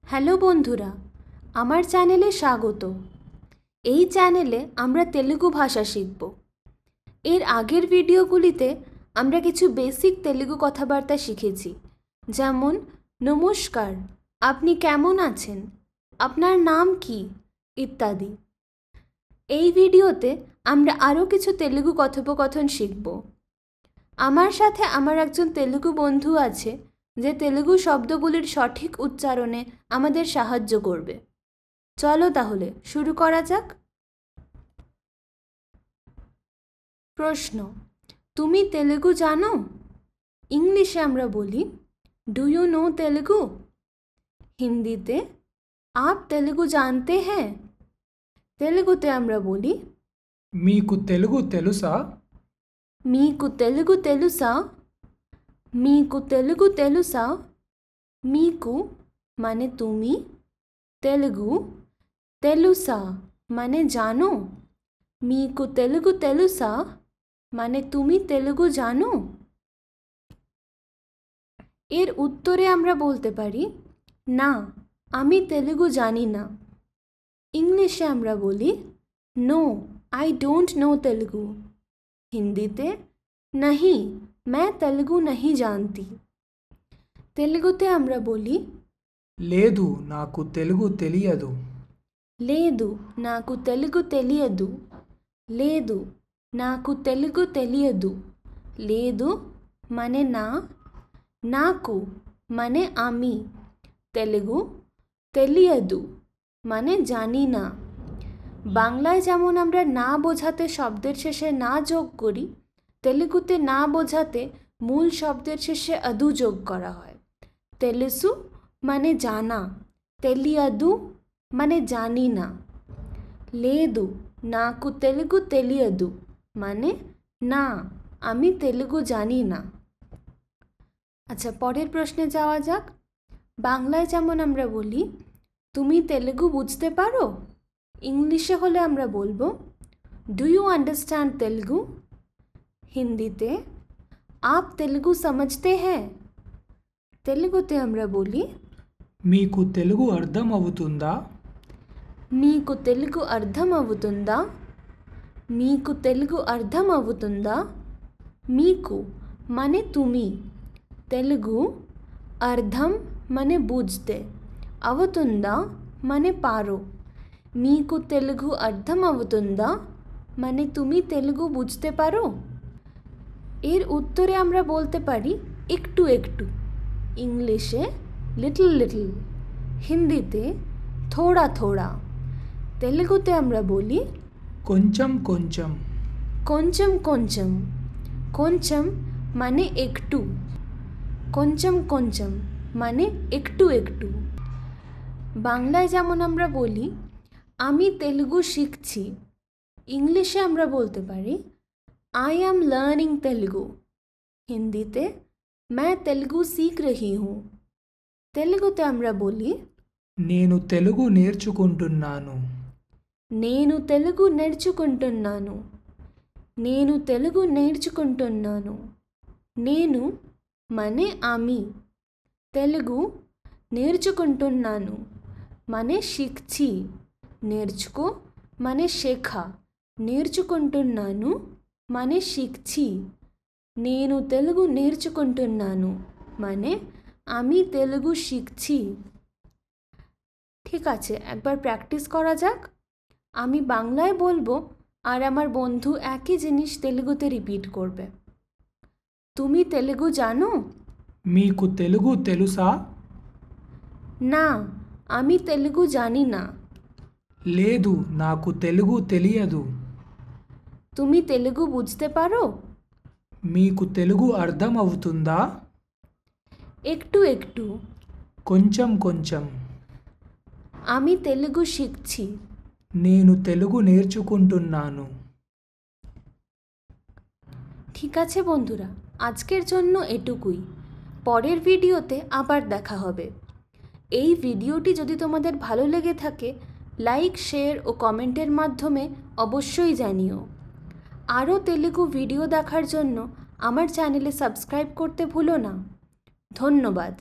Hello বন্ধুরা, আমার চ্যানেলে স্বাগত। এই চ্যানেলে আমরা তেলুগু ভাষা শিখব। এর আগের ভিডিওগুলিতে আমরা কিছু বেসিক তেলুগু কথাবার্তা শিখেছি, যেমন নমস্কার, আপনি কেমন আছেন, আপনার নাম কি ইত্যাদি। এই ভিডিওতে আমরা আরও কিছু তেলুগু কথোপকথন শিখব। আমার সাথে আমার একজন তেলুগু বন্ধু আছে যে তেলুগু শব্দগুলির সঠিক উচ্চারণে আমাদের সাহায্য করবে। চলো তাহলে শুরু করা যাক। প্রশ্ন: তুমি তেলুগু জানো? ইংলিশে আমরা বলি ডু ইউ নো তেলুগু। হিন্দিতে আপ তেলুগু জানতে হ্যাঁ। তেলুগুতে আমরা বলি మీకు తెలుగు తెలుసా? మీకు తెలుగు తెలుసా? మీకు తెలుగు తెలుసా? మీకు মানে তুমি, తెలుగు తెలుసా মানে জানো। మీకు తెలుగు తెలుసా মানে তুমি তেলুগু জানো। এর উত্তরে আমরা বলতে পারি না, আমি তেলুগু জানি না। ইংলিশে আমরা বলি no, I don't know Telugu. हिंदीते नहीं, मैं तेलुगु नहीं जानती। तेलुगुते আমরা বলি లేదు నాకు తెలుగు తెలియదు. లేదు నాకు తెలుగు తెలియదు। లేదు నాకు తెలుగు తెలియదు। లేదు মানে না, నాకు মানে আমি, తెలుగు తెలియదు মানে জানি না। বাংলায় যেমন আমরা না বোঝাতে শব্দের শেষে না যোগ করি, তেলুগুতে না বোঝাতে মূল শব্দের শেষে আদু যোগ করা হয়। তেলুসু মানে জানা, తెలియదు মানে জানি না। లేదు నాకు తెలుగు తెలియదు মানে না, আমি তেলুগু জানি না। আচ্ছা, পরের প্রশ্নে যাওয়া যাক। বাংলায় যেমন আমরা বলি তুমি তেলুগু বুঝতে পারো, ইংলিশে হলে আমরা বলবো ডু ইউ আন্ডারস্ট্যান্ড তেলুগু। হিন্দিতে आप तेलुगु समझते हैं। তেলুগুতে আমরা বলি మీకు తెలుగు అర్థం అవుతుందా? మీకు తెలుగు అర్థం అవుతుందా? మీకు తెలుగు అర్థం అవుతుందా? మీకు মানে তুমি, తెలుగు అర్థం মানে বুঝতে, అవుతుందా মানে পারো। మీకు తెలుగు అర్థం అవుతుందా মানে তুমি তেলুগু বুঝতে পারো। এর উত্তরে আমরা বলতে পারি একটু একটু। ইংলিশে লিটল লিটল। হিন্দিতে থোড়া থোড়া। তেলুগুতে আমরা বলি కొంచెం కొంచెం. కొంచెం కొంచెం। కొంచెం মানে একটু, కొంచెం కొంచెం মানে একটু একটু। বাংলায় যেমন আমরা বলি আমি তেলুগু শিখছি, ইংলিশে আমরা বলতে পারি आई एम लर्निंग तेलुगु। हिंदीते मैं तेलुगु सीख रही हूँ। तेलुगुते আমরা বলি నేను తెలుగు నేర్చుకుంటున్నాను. నేను తెలుగు నేర్చుకుంటున్నాను। నేను తెలుగు నేర్చుకుంటున్నాను। నేను মানে আমি, తెలుగు నేర్చుకుంటున్నాను মানে শিখছি, నేర్చుకో মানে শেখা, నేర్చుకుంటున్నాను মানে শিখছি। నేను తెలుగు నేర్చుకుంటున్నాను মানে আমি তেলুগু শিখছি। ঠিক আছে, একবার প্র্যাকটিস করা যাক। আমি বাংলায় বলবো আর আমার বন্ধু একই জিনিস তেলুগুতে রিপিট করবে। তুমি তেলুগু জানো? మీకు తెలుగు తెలుసా? না, আমি তেলুগু জানি না। లేదు నాకు తెలుగు తెలియదు. তুমি তেলুগু বুঝতে পারো? మీకు తెలుగు అర్థం అవుతుందా? একটু একটু। కొంచెం కొంచెం। আমি তেলুগু শিখছি। నేను తెలుగు నేర్చుకుంటున్నాను। ঠিক আছে বন্ধুরা, আজকের জন্য এটুকুই। পরের ভিডিওতে আবার দেখা হবে। এই ভিডিওটি যদি তোমাদের ভালো লেগে থাকে লাইক, শেয়ার ও কমেন্টের মাধ্যমে অবশ্যই জানিও। আরও তেলুগু ভিডিও দেখার জন্য আমার চ্যানেলে সাবস্ক্রাইব করতে ভুলো না। ধন্যবাদ।